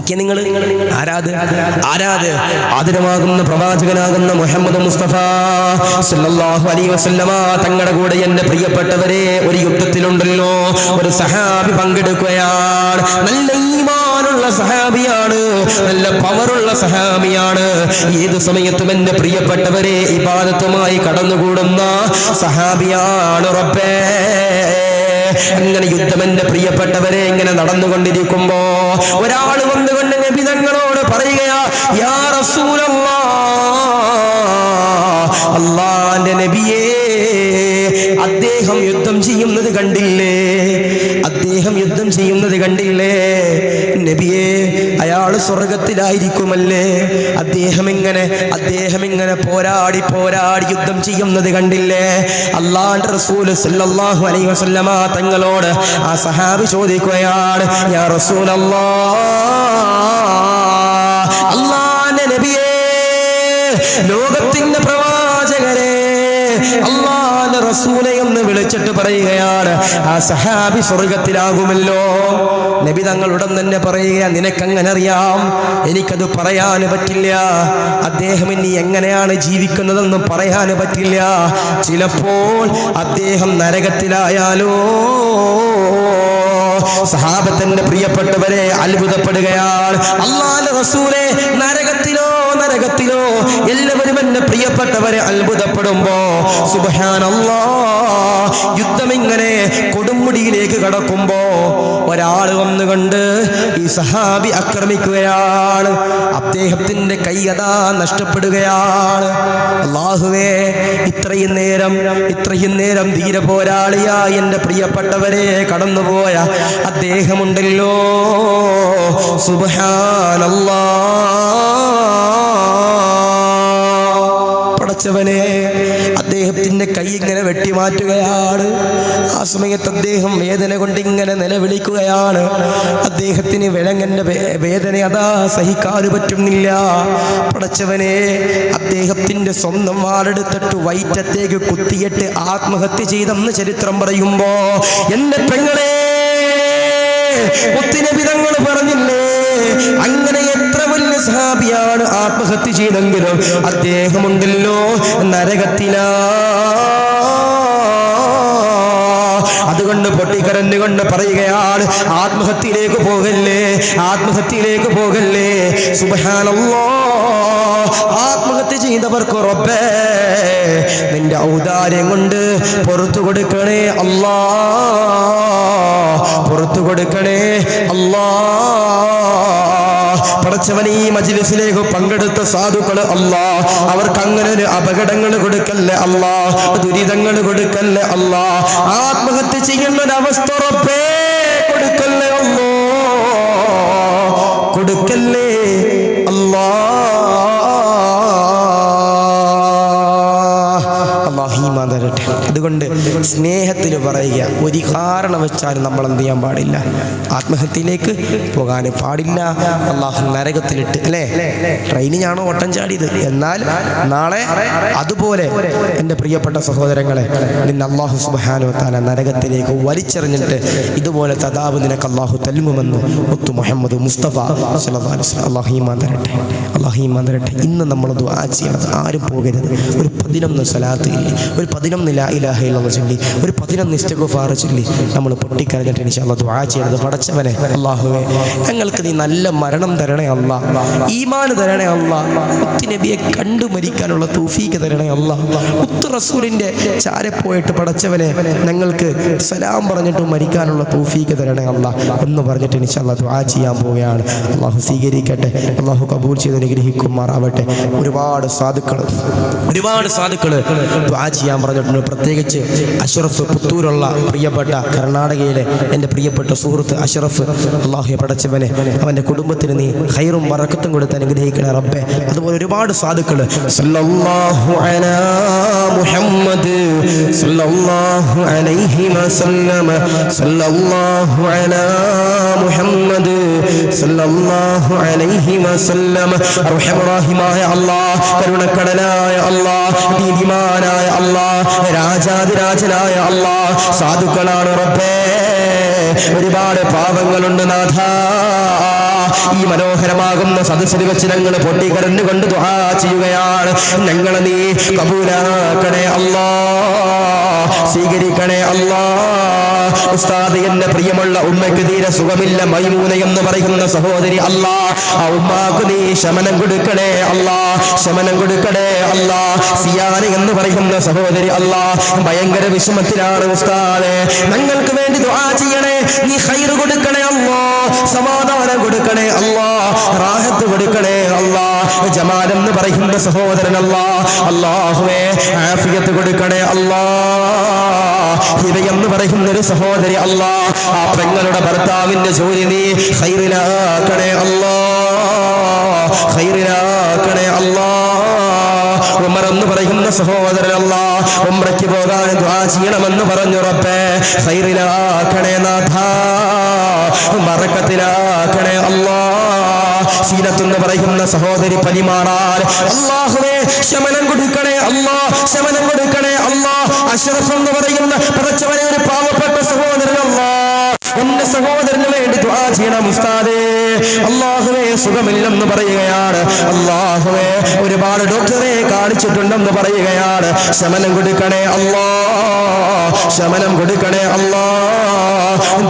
Speaker 1: ഓക്കെ, നിങ്ങൾ ആരാത് ആദരമാകുന്ന പ്രവാചകനാകുന്ന മുഹമ്മദ് മുസ്തഫ സല്ലല്ലാഹു അലൈഹി വസല്ലമ തങ്ങളുടെ കൂടെ എന്റെ പ്രിയപ്പെട്ടവരെ ഒരു യുദ്ധത്തിലുണ്ടല്ലോ, ഒരു സഹാബി പങ്കെടുക്കുകയാണ്. നല്ല ഈമാനുള്ള സഹാബിയാണ്, നല്ല പവറുള്ള സഹാബിയാണ്. ഏത് സമയത്തും എന്റെ പ്രിയപ്പെട്ടവരെ ഇബാദത്തുമായി കടന്നുകൂടുന്ന സഹാബിയാണ്. റബ്ബേ, അങ്ങനെ യുദ്ധം എന്റെ പ്രിയപ്പെട്ടവരെ ഇങ്ങനെ നടന്നുകൊണ്ടിരിക്കുമ്പോ ഒരാൾ വന്നുകൊണ്ട് നബി തങ്ങളോട് പറയുകയാ, യാ റസൂലല്ലാഹ്, അല്ലാഹുവിന്റെ നബിയേ, അദ്ദേഹം യുദ്ധം ചെയ്യുന്നത് കണ്ടില്ലേ? അദ്ദേഹം യുദ്ധം ചെയ്യുന്നത് കണ്ടില്ലേ? നബിയേ, അയാൾ സ്വർഗത്തിലായിരിക്കുമല്ലേ? അദ്ദേഹം ഇങ്ങനെ പോരാടി യുദ്ധം ചെയ്യുന്നത് കണ്ടില്ലേ? അല്ലാഹുവിന്റെ റസൂൽ സല്ലല്ലാഹു അലൈഹി വസല്ലമ തങ്ങളോട് ആ സഹാബി ചോദിക്കുകയാണ്, യാ റസൂലല്ലാഹ്, അല്ലാഹുവിന്റെ നബിയേ, ലോകത്തിന്റെ പ്രവാചകരെ, അല്ലാഹുവിന്റെ റസൂലെ എന്ന് വിളിച്ചിട്ട് പറയുകയാണ്, ആ സഹാബി സ്വർഗത്തിലാകുമല്ലോ. നബി തങ്ങൾ ഉടൻ തന്നെ പറയുക, നിനക്കങ്ങനെ അറിയാം? എനിക്കത് പറയാൻ പറ്റില്ല. അദ്ദേഹം ഇനി എങ്ങനെയാണ് ജീവിക്കുന്നതെന്നും പറയാൻ പറ്റില്ല. ചിലപ്പോൾ അദ്ദേഹം നരകത്തിലായാലോ. സഹാബത്തിന്റെ പ്രിയപ്പെട്ടവരെ അത്ഭുതപ്പെടുകയാണ്. അല്ലാഹുവിന്റെ റസൂലേ, നരകത്തിലോ എല്ലാവരും എന്റെ പ്രിയപ്പെട്ടവരെ അത്ഭുതപ്പെടുമ്പോ സുബ്ഹാനല്ലാഹ്, യുദ്ധം ഇങ്ങനെ കൊടുമുടിയിലേക്ക് കടക്കുമ്പോ ഒരാൾ വന്നുകൊണ്ട് ഈ സഹാബി ആക്രമിക്കുകയാണ്. അദ്ദേഹത്തിന്റെ കൈ അതാ നഷ്ടപ്പെടുകയാണ്. അല്ലാഹുവേ, ഇത്രയും നേരം ധീര പോരാളിയായി എന്റെ പ്രിയപ്പെട്ടവരെ കടന്നുപോയ അദ്ദേഹമുണ്ടല്ലോ, സുബ്ഹാനല്ലാഹ്, പടച്ചവനെ, അദ്ദേഹത്തിന്റെ കൈ ഇങ്ങനെ വെട്ടിമാറ്റുകയാണ്. ആ സമയത്ത് അദ്ദേഹം വേദന കൊണ്ട് ഇങ്ങനെ നിലവിളിക്കുകയാണ്. അദ്ദേഹത്തിന് വിലങ്ങന്റെ വേദന അതാ സഹിക്കാൻ പറ്റുന്നില്ല. പടച്ചവനെ, അദ്ദേഹത്തിന്റെ സ്വന്തം വാളെടുത്തിട്ട് വയറ്റത്തേക്ക് കുത്തിയിട്ട് ആത്മഹത്യ ചെയ്തെന്ന് ചരിത്രം പറയുമ്പോ എന്റെ പെങ്ങളെ, മുത്തുനബി തങ്ങൾ പറഞ്ഞില്ലേ, അങ്ങനെ എത്ര വലിയ സഹാബിയാണ് ആത്മഹത്യ ചെയ്തെങ്കിലും അദ്ദേഹമുണ്ടല്ലോ നരകത്തിലാ. അതുകൊണ്ട് പൊട്ടിക്കരഞ്ഞുകൊണ്ട് പറയുകയാണ്, ആത്മഹത്യയിലേക്ക് പോകല്ലേ. സുബ്ഹാനല്ലാഹ്, ആത്മഹത്യ ചെയ്തവർക്ക് റബ്ബേ നിന്റെ ഔദാര്യം കൊണ്ട് പുറത്തു കൊടുക്കണേ അല്ലാഹ്, പുറത്തു കൊടുക്കണേ അല്ലാഹ്. പടച്ചവൻ, ഈ മജ്ലിസിലേക്ക് പങ്കെടുത്ത സാധുക്കള് അല്ലാഹ്, അവർക്ക് അങ്ങനെ ഒരു അപകടങ്ങൾ കൊടുക്കല്ലേ അല്ലാഹ്, ദുരിതങ്ങൾ കൊടുക്കല്ലേ അല്ലാഹ്, ആത്മഹത്യ ചെയ്യുന്ന ഒരവസ്ഥ റബ്ബേ കൊടുക്കല്ലേ അല്ലാഹ്, കൊടുക്കല്ലേ അല്ലാഹ്. അതുകൊണ്ട് സ്നേഹത്തിൽ പറയുക, ഒരു കാരണം വെച്ചാലും നമ്മൾ എന്ത് ചെയ്യാൻ പാടില്ല, ആത്മഹത്യയിലേക്ക് പോകാൻ പാടില്ല. അല്ലാഹു നരകത്തിലിട്ട്, അല്ലേ, ട്രെയിനിനാണോ ഓട്ടം ചാടിയത്, എന്നാൽ നാളെ അതുപോലെ എൻ്റെ പ്രിയപ്പെട്ട സഹോദരങ്ങളെ, നിന്നെ അല്ലാഹു സുബ്ഹാനഹു വ തആല നരകത്തിലേക്ക് വലിച്ചെറിഞ്ഞിട്ട് ഇതുപോലെ തദാബ് നിനക്ക് അല്ലാഹു തൽമുമെന്ന് മുത്തു മുഹമ്മദ് മുസ്തഫ സല്ലല്ലാഹു അലൈഹി വസല്ലം. അല്ലാഹു ഈമാൻ തരട്ടെ, അല്ലാഹു ഈമാൻ തരട്ടെ. ഇന്ന് നമ്മൾ ദുആ ചെയ്യണം, ആരും പോകരുത്. ഒരു 11 സ്വലാത്ത് ഇല്ലേ, ഒരു 11 ലാ ഇലാഹ ഇല്ലല്ലാഹ് ചൊല്ലി, ഒരു 11 ഇസ്തിഗ്ഫാർ ചൊല്ലി നമ്മൾ പൊട്ടിക്കരഞ്ഞിട്ട് ഇൻഷാ അല്ലാഹ് ദുആ ചെയ്യണം. പടച്ചവനെ അല്ലാഹുവേ ഞങ്ങൾക്ക് നീ നല്ല മരണം തരണേ അല്ലാ, ഈമാൻ തരണേ അല്ലാ, മുത്ത് നബിയെ കണ്ടു മരിക്കാനുള്ള തൗഫീഖ് തരണേ അല്ലാ, മുത്ത് റസൂലിന്റെ ചാരെ പോയിട്ട് പടച്ചവനെ ഞങ്ങൾക്ക് സലാം പറഞ്ഞിട്ട് മരിക്കാനുള്ള തൗഫീഖ് തരണേ അല്ലാ എന്ന് പറഞ്ഞിട്ട് ഇൻഷാ അല്ലാഹ് ദുആ ചെയ്യാൻ പോവുകയാണ്. അല്ലാഹു സ്വീകരിക്കട്ടെ, അല്ലാഹു കബൂൽ ചെയ്ത് അനുഗ്രഹിക്കുമാറാവട്ടെ. ഒരുപാട് സാധുക്കൾ ദുആ ചെയ്യാൻ പറഞ്ഞിട്ടുണ്ട്. പ്രത്യേകിച്ച് അഷ്റഫ് പുത്തൂരുള്ള പ്രിയപ്പെട്ട കർണാടകയിലെ എൻ്റെ പ്രിയപ്പെട്ട സുഹൃത്ത് അഷ്റഫ്, അല്ലാഹു പടച്ചവനെ അവൻ്റെ കുടുംബത്തിന് നീ ഖൈറും ബറക്കത്തും കൊടുത്ത് അനുഗ്രഹിക്കണേ റബ്ബേ. അതുപോലെ ഒരുപാട് സാധുക്കൾ സല്ലല്ലാഹു അലാ മുഹമ്മദ് സല്ലല്ലാഹു അലൈഹി വസല്ലം സല്ലല്ലാഹു അലാ മുഹമ്മദ് സല്ലല്ലാഹു അലൈഹി വസല്ലം. റഹ്മാനായ അല്ലാഹ്, കരുണക്കടലായ അല്ലാഹ്, നീതിമാനായ അല്ലാഹ്, രാജാതിരാജനായ അല്ലാഹ്, സാധുക്കളാണ് റബ്ബേ. ഒരുപാട് പാവങ്ങളുണ്ട് നാഥ. ഈ മനോഹരമാകുന്ന സദസ്സിൽ വെച്ച് ഞങ്ങൾ പൊട്ടിക്കരഞ്ഞുകൊണ്ട് ദുആ ചെയ്യുകയാണ്. ഞങ്ങളെ നീ കബൂലാക്കണേ അല്ലാ, സ്വീകരിക്കണേ അല്ലാ. ഉസ്താദ് എന്റെ പ്രിയമുള്ള ഉമ്മയ്ക്ക് തീരെ സുഖമില്ല, മൈമൂന എന്ന് പറയുന്ന സഹോദരി അല്ലാ, ആ ഉമ്മാക്ക് നീ ശമനം കൊടുക്കണേ അല്ലാ, ശമനം കൊടുക്കണേ അല്ലാ. സിയാനി എന്ന് പറയുന്ന സഹോദരി അല്ലാ ഭയങ്കര വിഷമത്തിലാണ് ഉസ്താദേ, ഞങ്ങൾക്ക് വേണ്ടി ദുആ ചെയ്യണേ. നീ ഖൈർ കൊടുക്കണേ അല്ലാ, സമാധാനം കൊടുക്കണേ അല്ലാ, റാഹത്ത് കൊടുക്കണേ അല്ലാ. ജമാൽ എന്ന് പറയുന്ന സഹോദരൻ അല്ലാ, അല്ലാഹുവേ ആഫിയത്ത് കൊടുക്കണേ അല്ലാ. ഹിബ എന്ന് പറയുന്ന ഒരു സഹോദരി അല്ലാ, ആ പെങ്ങളുടെ ഭർത്താവിന്റെ ജോലി നീ ഖൈറിലാക്കണേ അല്ലാ, ഖൈറിലാക്കണേ അല്ലാ. ഉമർ എന്ന് പറയുന്ന സഹോദരൻ അല്ലാ ഉംറയ്ക്ക് പോകാൻ ദുആ ചെയ്യണമെന്ന് പറഞ്ഞു റബ്ബേ, ഖൈറിലാക്കണേ നാഥ, ബറക്കത്തിലാക്കണേ അല്ലാ. സീനത്തെന്ന് പറയുന്ന സഹോദരി പലിമാറാൽ, അല്ലാഹുവേ ശമനം കൊടുക്കണേ അല്ലാ, ശമനം കൊടുക്കണേ അല്ലാ. അഷ്റഫ് എന്ന് പറയുന്ന പടച്ചവനെ ഒരു പാവപ്പെട്ട സഹോദരൻ അല്ലാ, എന്റെ സഹോദരന് വേണ്ടി ദുആ ചെയ്യണം ഉസ്താദേ. അല്ലാഹുവേ സുഖമില്ലെന്ന് പറയുകയാണ്, അല്ലാഹുവേ ഒരുപാട് ഡോക്ടറെ കാണിച്ചിട്ടുണ്ടെന്ന് പറയുകയാണ്. ശമനം കൊടുക്കണേ അല്ലാ, ശമനം കൊടുക്കണേ അല്ലാ.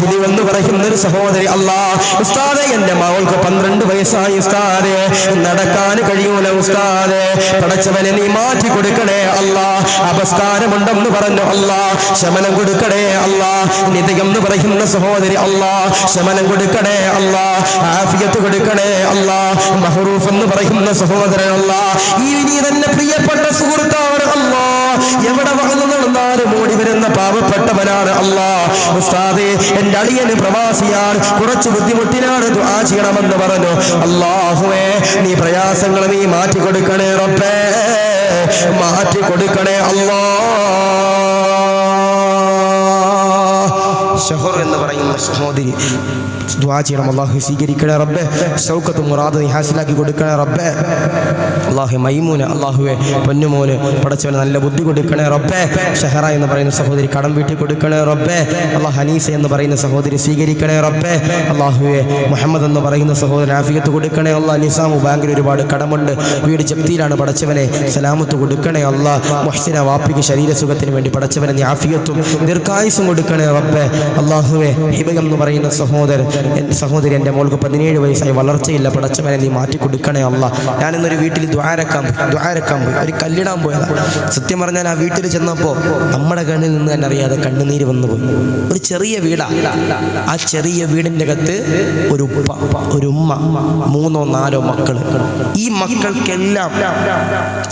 Speaker 1: ദിലിവെന്ന് പറയുന്ന ഒരു സഹോദരി അല്ലാ, ഉസ്താദേ എന്റെ മകൾക്ക് 12 വയസ്സായി ഉസ്താദേ, നടക്കാൻ കഴിയൂല ഉസ്താദേ, പടച്ചവനെ നീ മാറ്റി കൊടുക്കണേ അല്ലാ. അപസ്കാരമുണ്ടെന്ന് പറഞ്ഞു അല്ലാ, ശമനം കൊടുക്കണേ അല്ലാ. നിതയെന്ന് പറയുന്ന സഹോദരി അല്ലാ, ശമനം കൊടുക്കണേ അല്ലാ, ആഫിയത്ത് കൊടുക്കണേ അല്ലാ. മഹ്റൂഫ് എന്ന് പറയുന്ന സഹോദരൻ അല്ലാ, ഈ നീ തന്നെ പ്രിയപ്പെട്ട സുഹൃത്താണ് അല്ലാ, എവിടെ വളർന്നു നടന്നാലും ഓടി വരുന്ന പാവപ്പെട്ടവനാണ് അല്ലാ. ഉസ്താദേ എന്റെ അളിയന് പ്രവാസിയാണ്, കുറച്ച് ബുദ്ധിമുട്ടിനാണ്, ദുആ ചെയ്യണമെന്ന് പറഞ്ഞു. അല്ലാഹുവേ നീ പ്രയാസങ്ങൾ നീ മാറ്റി കൊടുക്കണേ റബ്ബേ, മാറ്റി കൊടുക്കണേ അല്ലാ. ഷഹർ എന്ന് പറയുന്ന സഹോദരി ദുആ ചെയ്യണം, അല്ലാഹു സ്വീകരിക്കണേ റബ്ബേ. ശൗക്കത്ത് മുറാദ് നീ ഹാസിലാക്കി കൊടുക്കണേ റബ്ബേ. അല്ലാഹു മൈമൂന, അല്ലാഹുവേ പൊന്നുമോന് പടച്ചവന് നല്ല ബുദ്ധി കൊടുക്കണേ റബ്ബേ. ഷഹറ എന്ന് പറയുന്ന സഹോദരി കടം വീട്ടി കൊടുക്കണേ റബ്ബേ. അല്ലാഹു ഹനീസ എന്ന് പറയുന്ന സഹോദരി സ്വീകരിക്കണേ റബ്ബേ. അല്ലാഹുവേ മുഹമ്മദ് എന്ന് പറയുന്ന സഹോദരൻ ആഫിയത്ത് കൊടുക്കണേ അല്ലാ. നിസാമു ബാങ്കിൽ ഒരുപാട് കടമുണ്ട്, വീട് ജപ്തിയിലാണ്, പടച്ചവനെ സലാമത്ത് കൊടുക്കണേ അല്ലാ. മുഹ്സിന വാപ്പിക്ക് ശരീരസുഖത്തിന് വേണ്ടി പടച്ചവനെ നീ ആഫിയത്തും ദീർഘായുസ്സും കൊടുക്കണേ റബ്ബേ. അല്ലാഹുവേ ഹിബ എന്ന് പറയുന്ന സഹോദരി എൻ്റെ മോൾക്ക് 17 വയസ്സായി, വളർച്ചയില്ല, പടച്ചവനെ നീ മാറ്റി കൊടുക്കണേ അല്ലാ. ഞാനിന്നൊരു വീട്ടിൽ ദ്വാരക്കാൻ പോയി, ഒരു കല്ലിടാൻ പോയതാണ്. സത്യം പറഞ്ഞാൽ ആ വീട്ടിൽ ചെന്നപ്പോൾ നമ്മുടെ കണ്ണിൽ നിന്ന് തന്നെ അറിയാതെ കണ്ണുനീര് വന്നു പോയി. ഒരു ചെറിയ വീടാ, ആ ചെറിയ വീടിൻ്റെ അകത്ത് ഒരു ഉപ്പ, ഒരു ഉമ്മ, 3 or 4 മക്കൾ. ഈ മക്കൾക്കെല്ലാം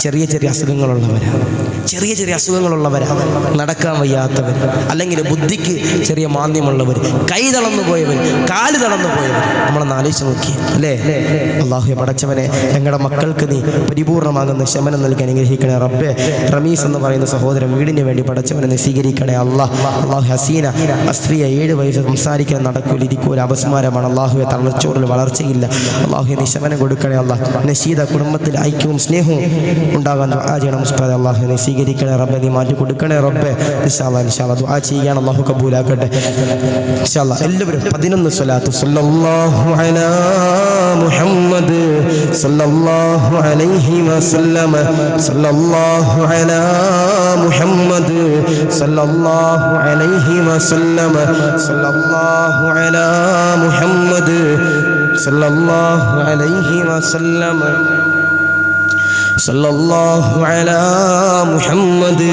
Speaker 1: ചെറിയ ചെറിയ അസുഖങ്ങളുള്ളവരാ, നടക്കാൻ വയ്യാത്തവർ, അല്ലെങ്കിൽ ബുദ്ധിക്ക് ചെറിയ മാന്ദ്യമുള്ളവർ, കൈ തളർന്നു പോയവർ, കാല് തളർന്നു പോയവർ. നമ്മളൊന്ന് ആലോചിച്ച് നോക്കി അല്ലേ. അല്ലാഹു പടച്ചവനെ ഞങ്ങളുടെ മക്കൾക്ക് നീ പരിപൂർണമാകുന്ന ശമനം നൽകി അനുഗ്രഹിക്കണേ റബ്ബേ. റമീസ് എന്ന് പറയുന്ന സഹോദരൻ വീടിന് വേണ്ടി പടച്ചവനെ നീ സ്വീകരിക്കണേ അല്ലാ. അല്ലാഹു ഹസീന അസ്ഫിയ 7 വയസ്സ്, സംസാരിക്കാൻ നടക്കൂല, ഇരിക്കൂല, അപസ്മാരമാണ്. അല്ലാഹുവെ തളർച്ചോറിൽ വളർച്ചയില്ല, അല്ലാഹു നീ ശമനം കൊടുക്കണേ അല്ലാ. നശീദ കുടുംബത്തിൽ ഐക്യവും സ്നേഹവും ഉണ്ടാകാൻ ദുആ ചെയ്യണം ഉസ്താദ്. അല്ലാഹു നീ സ്വീകരിക്കണേ റബ്ബേ, നീ മാറ്റി കൊടുക്കണേ റബ്ബേ. ഇൻഷാ അല്ലാഹ് ദുആ ചെയ്യാൻ അല്ലാഹു കബൂലാക്കട്ടെ ഇൻഷാ അല്ലാഹ്. എല്ലാവരും 11 സ്വലാത്തു സല്ലല്ലാഹു അലാ മുഹമ്മദ് സല്ലല്ലാഹു അലൈഹി വസല്ലമ സല്ലല്ലാഹു അലാ മുഹമ്മദ് സല്ലല്ലാഹു അലൈഹി വസല്ലമ സല്ലല്ലാഹു അലാ മുഹമ്മദ് സല്ലല്ലാഹു അലൈഹി വസല്ലമ സല്ലല്ലാഹു അലാ മുഹമ്മദ്.